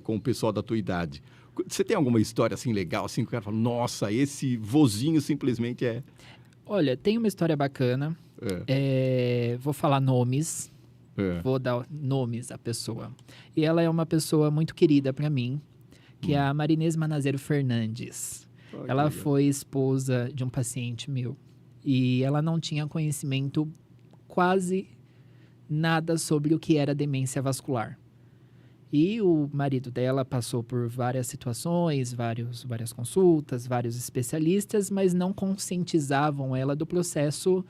Speaker 2: com o pessoal da tua idade. Você tem alguma história assim legal, assim, que o cara fala, nossa, esse vozinho simplesmente é...
Speaker 3: Olha, tem uma história bacana. Vou falar nomes. Vou dar nomes à pessoa. E ela é uma pessoa muito querida para mim, que é a Marinês Manazeiro Fernandes. Ela foi esposa de um paciente meu. E ela não tinha conhecimento quase nada sobre o que era demência vascular. E o marido dela passou por várias situações, várias consultas, vários especialistas, mas não conscientizavam ela do processo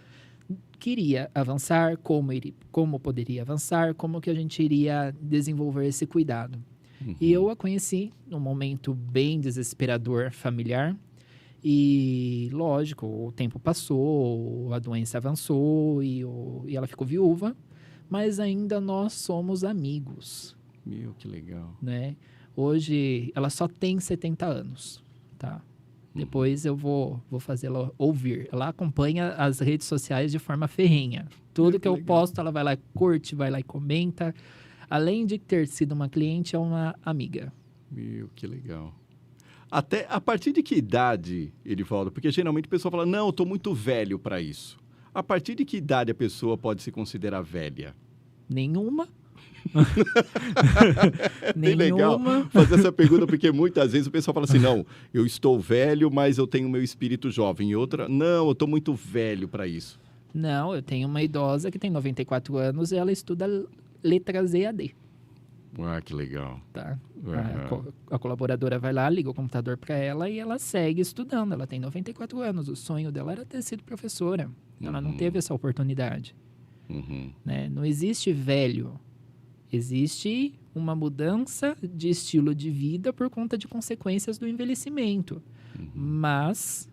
Speaker 3: que iria avançar, como poderia avançar, como que a gente iria desenvolver esse cuidado. E eu a conheci num momento bem desesperador familiar. E, lógico, o tempo passou, a doença avançou e ela ficou viúva, mas ainda nós somos amigos.
Speaker 2: Meu, que legal.
Speaker 3: Né? Hoje, ela só tem 70 anos, tá? Depois eu vou fazê-la ouvir. Ela acompanha as redes sociais de forma ferrenha. Tudo que eu posto, ela vai lá e curte, vai lá e comenta. Além de ter sido uma cliente, é uma amiga.
Speaker 2: Meu, que legal. Até a partir de que idade, Erivaldo? Porque geralmente o pessoal fala, não, eu estou muito velho para isso. A partir de que idade a pessoa pode se considerar velha?
Speaker 3: Nenhuma.
Speaker 2: Bem legal fazer essa pergunta, porque muitas vezes o pessoal fala assim, não, eu estou velho, mas eu tenho meu espírito jovem. E outra, não, eu estou muito velho para isso.
Speaker 3: Não, eu tenho uma idosa que tem 94 anos e ela estuda letras EAD.
Speaker 2: Ah, que legal.
Speaker 3: Tá. A colaboradora vai lá, liga o computador para ela e ela segue estudando. Ela tem 94 anos. O sonho dela era ter sido professora. Ela não teve essa oportunidade. Né? Não existe velho. Existe uma mudança de estilo de vida por conta de consequências do envelhecimento. Mas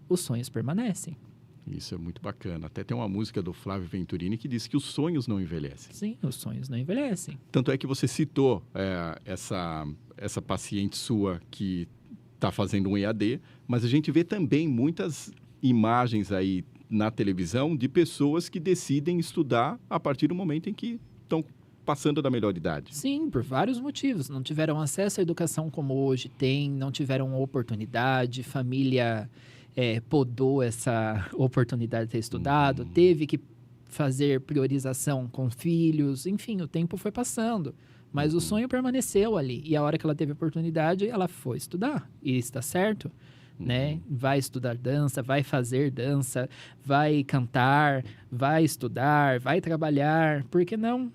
Speaker 3: os sonhos permanecem.
Speaker 2: Isso é muito bacana. Até tem uma música do Flávio Venturini que diz que os sonhos não envelhecem.
Speaker 3: Sim, os sonhos não envelhecem.
Speaker 2: Tanto é que você citou essa paciente sua que está fazendo um EAD, mas a gente vê também muitas imagens aí na televisão de pessoas que decidem estudar a partir do momento em que estão passando da melhor idade.
Speaker 3: Sim, por vários motivos. Não tiveram acesso à educação como hoje tem, não tiveram oportunidade, família podou essa oportunidade de ter estudado, teve que fazer priorização com filhos, enfim, o tempo foi passando. Mas o sonho permaneceu ali. E a hora que ela teve a oportunidade, ela foi estudar. E está certo, né? Vai estudar dança, vai fazer dança, vai cantar, vai estudar, vai trabalhar. Por que não?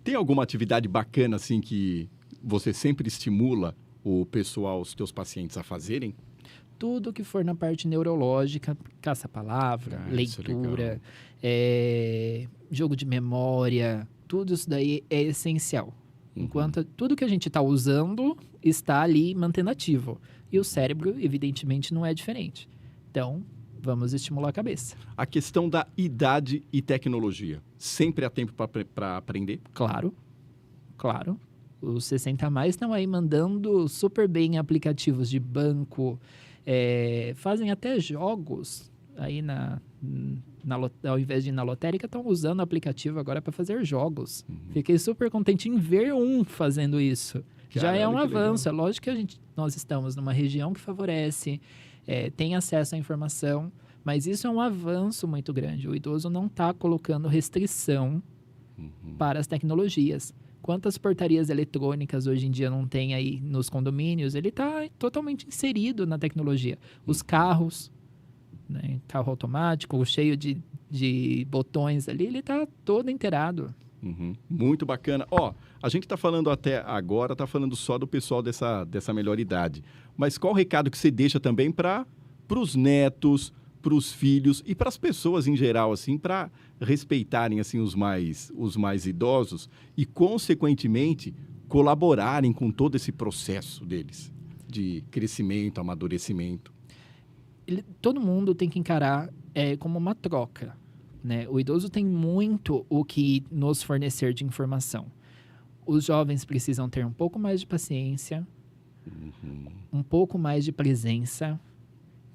Speaker 2: Tem alguma atividade bacana, assim, que você sempre estimula o pessoal, os teus pacientes a fazerem?
Speaker 3: Tudo que for na parte neurológica, caça-palavra, leitura, jogo de memória, tudo isso daí é essencial. Enquanto tudo que a gente está usando está ali mantendo ativo. E o cérebro, evidentemente, não é diferente. Então, vamos estimular a cabeça.
Speaker 2: A questão da idade e tecnologia. Sempre há tempo para aprender?
Speaker 3: Claro. Os 60 a mais estão aí mandando super bem aplicativos de banco, fazem até jogos aí ao invés de ir na lotérica, estão usando o aplicativo agora para fazer jogos. Fiquei super contente em ver fazendo isso. Já é um avanço. Legal. É lógico que nós estamos numa região que favorece, tem acesso à informação, mas isso é um avanço muito grande. O idoso não está colocando restrição para as tecnologias. Quantas portarias eletrônicas hoje em dia não tem aí nos condomínios? Ele está totalmente inserido na tecnologia. Os carros, né? Carro automático, cheio de botões ali, ele está todo inteirado.
Speaker 2: Muito bacana. A gente está falando até agora, está falando só do pessoal dessa melhor idade. Mas qual o recado que você deixa também para os netos, para os filhos e para as pessoas em geral, assim, para respeitarem assim os mais idosos e, consequentemente, colaborarem com todo esse processo deles de crescimento, amadurecimento?
Speaker 3: Todo mundo tem que encarar como uma troca, né? O idoso tem muito o que nos fornecer de informação. Os jovens precisam ter um pouco mais de paciência, um pouco mais de presença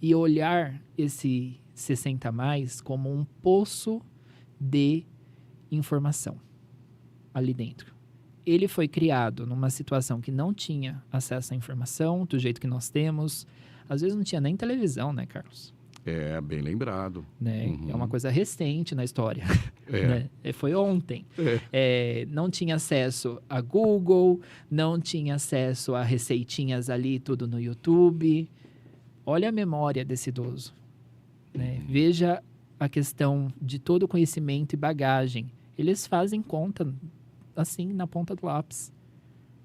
Speaker 3: e olhar esse 60 a mais como um poço de informação ali dentro. ele foi criado numa situação que não tinha acesso à informação do jeito que nós temos. Às vezes não tinha nem televisão, né, Carlos?
Speaker 2: É, bem lembrado.
Speaker 3: Né?
Speaker 2: Uhum.
Speaker 3: É uma coisa recente na história.
Speaker 2: É.
Speaker 3: Né? Foi ontem. Não tinha acesso a Google, não tinha acesso a receitinhas ali, tudo no YouTube. Olha a memória desse idoso. Né? Veja a questão de todo o conhecimento e bagagem. Eles fazem conta, assim, na ponta do lápis.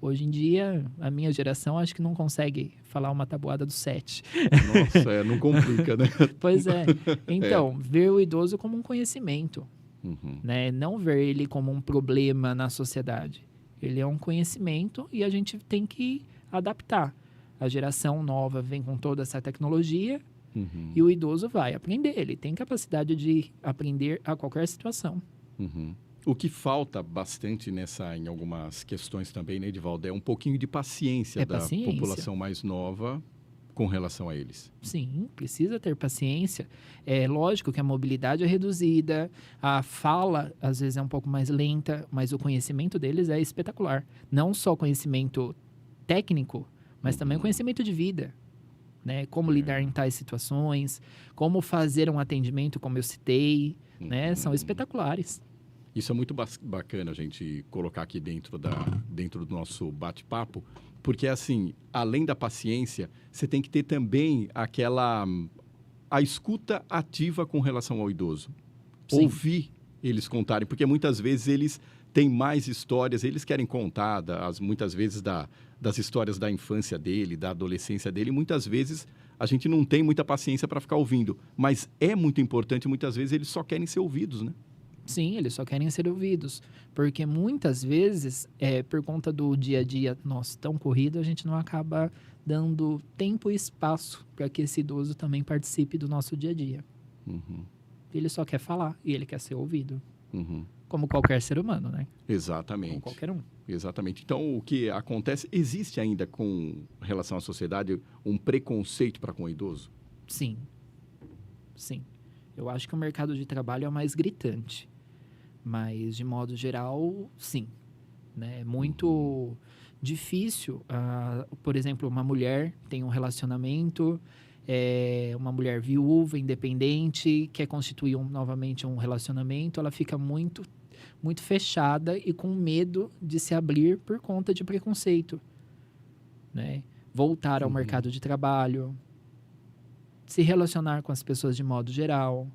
Speaker 3: Hoje em dia, a minha geração acho que não consegue falar uma tabuada do 7.
Speaker 2: Nossa, não complica, né?
Speaker 3: Pois é. Então, ver o idoso como um conhecimento.
Speaker 2: Uhum.
Speaker 3: Né? Não ver ele como um problema na sociedade. Ele é um conhecimento e a gente tem que adaptar. A geração nova vem com toda essa tecnologia e o idoso vai aprender. Ele tem capacidade de aprender a qualquer situação.
Speaker 2: Uhum. O que falta bastante em algumas questões também, né, Edivaldo, é um pouquinho de paciência da população mais nova com relação a eles.
Speaker 3: Sim, precisa ter paciência. É lógico que a mobilidade é reduzida, a fala às vezes é um pouco mais lenta, mas o conhecimento deles é espetacular. Não só conhecimento técnico, mas também conhecimento de vida. Né? Como lidar em tais situações, como fazer um atendimento, como eu citei, né? São espetaculares.
Speaker 2: Isso é muito bacana a gente colocar aqui dentro do nosso bate-papo, porque, assim, além da paciência, você tem que ter também a escuta ativa com relação ao idoso.
Speaker 3: Sim.
Speaker 2: Ouvir eles contarem, porque muitas vezes eles têm mais histórias, eles querem contar, muitas vezes, das histórias da infância dele, da adolescência dele. Muitas vezes a gente não tem muita paciência para ficar ouvindo, mas é muito importante, muitas vezes eles só querem ser ouvidos, né?
Speaker 3: Sim, eles só querem ser ouvidos, porque muitas vezes, por conta do dia a dia nosso tão corrido, a gente não acaba dando tempo e espaço para que esse idoso também participe do nosso dia a dia. Ele só quer falar e ele quer ser ouvido, como qualquer ser humano, né?
Speaker 2: Exatamente.
Speaker 3: Como qualquer um.
Speaker 2: Exatamente. Então, o que acontece, existe ainda com relação à sociedade um preconceito para com o idoso?
Speaker 3: Sim. Sim. Eu acho que o mercado de trabalho é o mais gritante. Mas, de modo geral, sim. Né? É muito difícil. Por exemplo, uma mulher tem um relacionamento, uma mulher viúva, independente, quer constituir novamente um relacionamento, ela fica muito, muito fechada e com medo de se abrir por conta de preconceito. Né? Voltar ao mercado de trabalho, se relacionar com as pessoas de modo geral,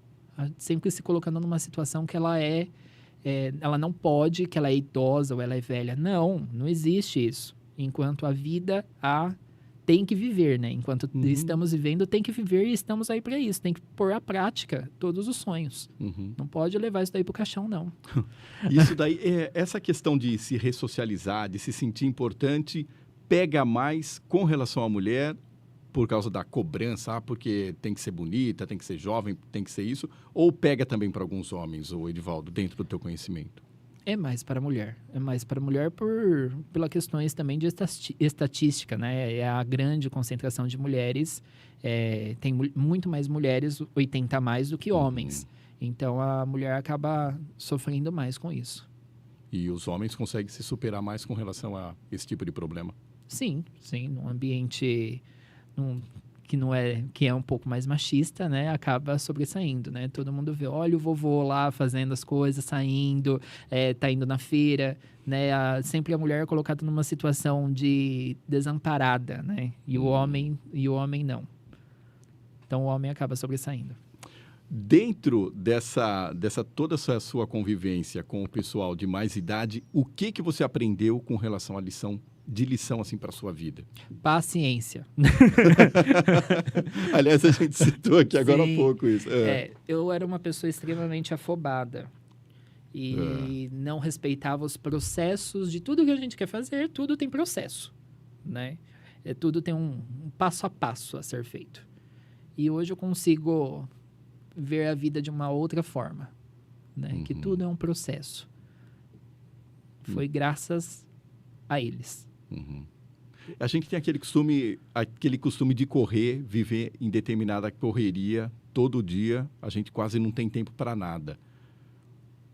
Speaker 3: sempre se colocando numa situação que ela não pode, que ela é idosa ou ela é velha. Não existe isso. Enquanto a vida tem que viver, né? Enquanto estamos vivendo, tem que viver e estamos aí para isso. Tem que pôr à prática todos os sonhos. Não pode levar isso daí pro caixão, não.
Speaker 2: Isso daí, essa questão de se ressocializar, de se sentir importante, pega mais com relação à mulher por causa da cobrança, porque tem que ser bonita, tem que ser jovem, tem que ser isso, ou pega também para alguns homens, ou Edivaldo, dentro do teu conhecimento?
Speaker 3: É mais para a mulher. É mais para a mulher pelas questões também de estatística, né? É a grande concentração de mulheres. Tem muito mais mulheres, 80 a mais do que homens. Então, a mulher acaba sofrendo mais com isso.
Speaker 2: E os homens conseguem se superar mais com relação a esse tipo de problema?
Speaker 3: Sim. Num ambiente que é um pouco mais machista, né, acaba sobressaindo, né? Todo mundo vê, olha o vovô lá fazendo as coisas, saindo, tá indo na feira, né? Sempre a mulher é colocada numa situação de desamparada, né? E o homem não. Então o homem acaba sobressaindo.
Speaker 2: Dentro dessa toda essa sua convivência com o pessoal de mais idade, o que você aprendeu com relação à lição assim para sua vida?
Speaker 3: Paciência.
Speaker 2: Aliás, a gente citou aqui agora há pouco isso.
Speaker 3: Eu era uma pessoa extremamente afobada e não respeitava os processos de tudo que a gente quer fazer. Tudo tem processo, né? Tudo tem um passo a passo a ser feito. E hoje eu consigo ver a vida de uma outra forma, né? Que tudo é um processo. Foi graças a eles.
Speaker 2: A gente tem aquele costume de correr, viver em determinada correria todo dia. A gente quase não tem tempo para nada.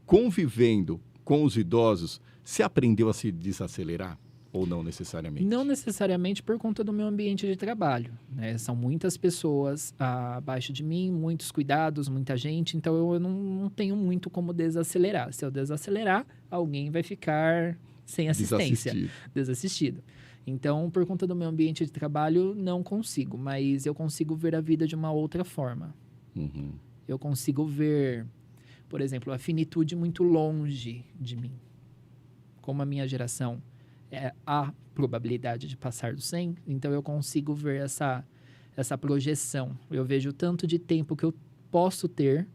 Speaker 2: Convivendo com os idosos, você aprendeu a se desacelerar? Ou não necessariamente?
Speaker 3: Não necessariamente por conta do meu ambiente de trabalho, né? São muitas pessoas abaixo de mim, muitos cuidados, muita gente, então eu não tenho muito como desacelerar. Se eu desacelerar, alguém vai ficar sem assistência, desassistido. Então, por conta do meu ambiente de trabalho, não consigo, mas eu consigo ver a vida de uma outra forma.
Speaker 2: Uhum.
Speaker 3: Eu consigo ver, por exemplo, a finitude muito longe de mim. Como a minha geração a probabilidade de passar do 100, então eu consigo ver essa projeção. Eu vejo o tanto de tempo que eu posso ter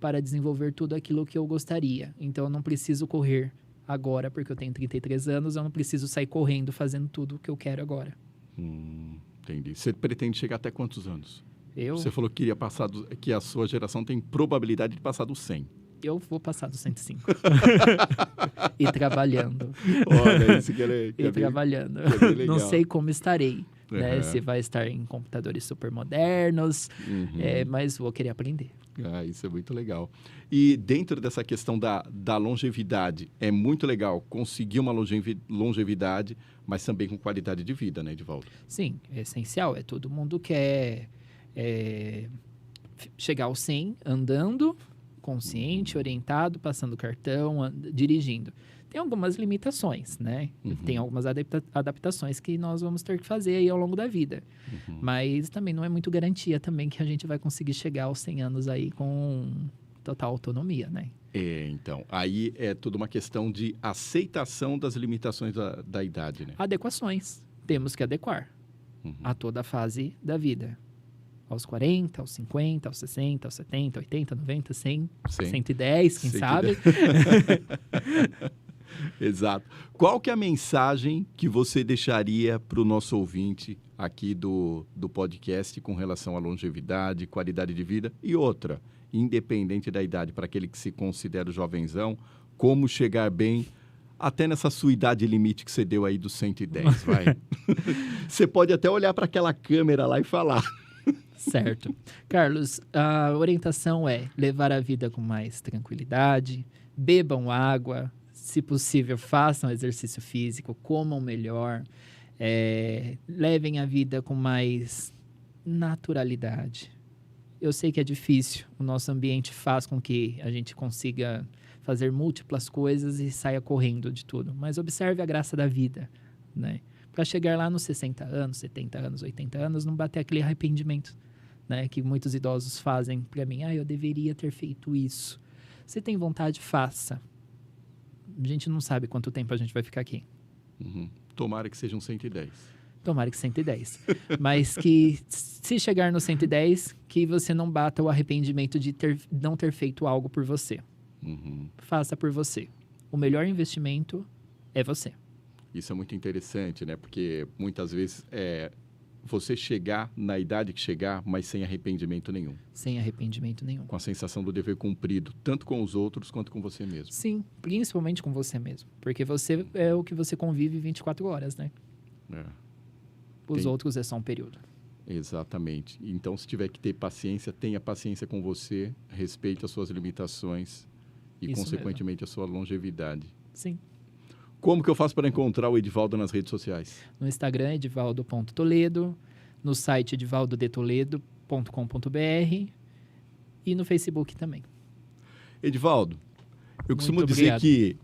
Speaker 3: para desenvolver tudo aquilo que eu gostaria. Então eu não preciso correr agora, porque eu tenho 33 anos, eu não preciso sair correndo fazendo tudo o que eu quero agora.
Speaker 2: Entendi. Você pretende chegar até quantos anos?
Speaker 3: Você
Speaker 2: falou que que a sua geração tem probabilidade de passar dos 100.
Speaker 3: Eu vou passar dos 105. E trabalhando.
Speaker 2: Olha, isso que é
Speaker 3: trabalhando. Não sei como estarei. Né? Se vai estar em computadores super modernos, mas vou querer aprender.
Speaker 2: Isso é muito legal. E dentro dessa questão da longevidade, é muito legal conseguir uma longevidade, mas também com qualidade de vida, né, Edivaldo?
Speaker 3: Sim, é essencial. Todo mundo quer chegar ao 100 andando, consciente, orientado, passando cartão, dirigindo. Tem algumas limitações, né? Tem algumas adaptações que nós vamos ter que fazer aí ao longo da vida. Mas também não é muito garantia também que a gente vai conseguir chegar aos 100 anos aí com total autonomia, né?
Speaker 2: Então, aí é tudo uma questão de aceitação das limitações da idade, né?
Speaker 3: Adequações. Temos que adequar a toda a fase da vida. Aos 40, aos 50, aos 60, aos 70, 80, 90, 100, 110, quem sabe?
Speaker 2: Exato. Qual que é a mensagem que você deixaria para o nosso ouvinte aqui do podcast com relação à longevidade, qualidade de vida e outra, independente da idade, para aquele que se considera jovenzão, como chegar bem até nessa sua idade limite que você deu aí dos 110, vai? Você pode até olhar para aquela câmera lá e falar.
Speaker 3: Certo. Carlos, a orientação é levar a vida com mais tranquilidade, bebam água, se possível, façam exercício físico, comam melhor, levem a vida com mais naturalidade. Eu sei que é difícil, o nosso ambiente faz com que a gente consiga fazer múltiplas coisas e saia correndo de tudo, mas observe a graça da vida, né? Para chegar lá nos 60 anos, 70 anos, 80 anos, não bater aquele arrependimento, né, que muitos idosos fazem para mim. Eu deveria ter feito isso. Se tem vontade, faça. A gente não sabe quanto tempo a gente vai ficar aqui.
Speaker 2: Tomara que sejam 110.
Speaker 3: Tomara que 110. Mas que, se chegar no 110, que você não bata o arrependimento de não ter feito algo por você. Faça por você. O melhor investimento é você.
Speaker 2: Isso é muito interessante, né? Porque muitas vezes você chegar na idade que chegar, mas sem arrependimento nenhum.
Speaker 3: Sem arrependimento nenhum.
Speaker 2: Com a sensação do dever cumprido, tanto com os outros quanto com você mesmo.
Speaker 3: Sim, principalmente com você mesmo. Porque você é o que você convive 24 horas, né? Os outros é só um período.
Speaker 2: Exatamente. Então, se tiver que ter paciência, tenha paciência com você, respeite as suas limitações e,
Speaker 3: Isso
Speaker 2: consequentemente,
Speaker 3: mesmo.
Speaker 2: a sua longevidade.
Speaker 3: Sim.
Speaker 2: Como que eu faço para encontrar o Edivaldo nas redes sociais?
Speaker 3: No Instagram, edivaldo.toledo, no site edivaldodetoledo.com.br e no Facebook também.
Speaker 2: Edivaldo, eu costumo dizer que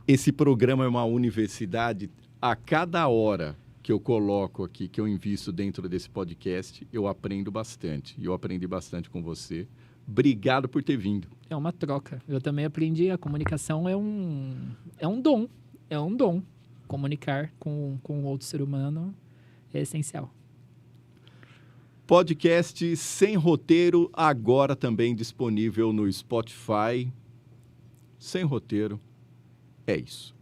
Speaker 2: esse programa é uma universidade. A cada hora que eu coloco aqui, que eu invisto dentro desse podcast, eu aprendo bastante. E eu aprendi bastante com você. Obrigado por ter vindo.
Speaker 3: É uma troca. Eu também aprendi, a comunicação é um dom. É um dom. Comunicar com outro ser humano é essencial.
Speaker 2: Podcast Sem Roteiro, agora também disponível no Spotify. Sem Roteiro, é isso.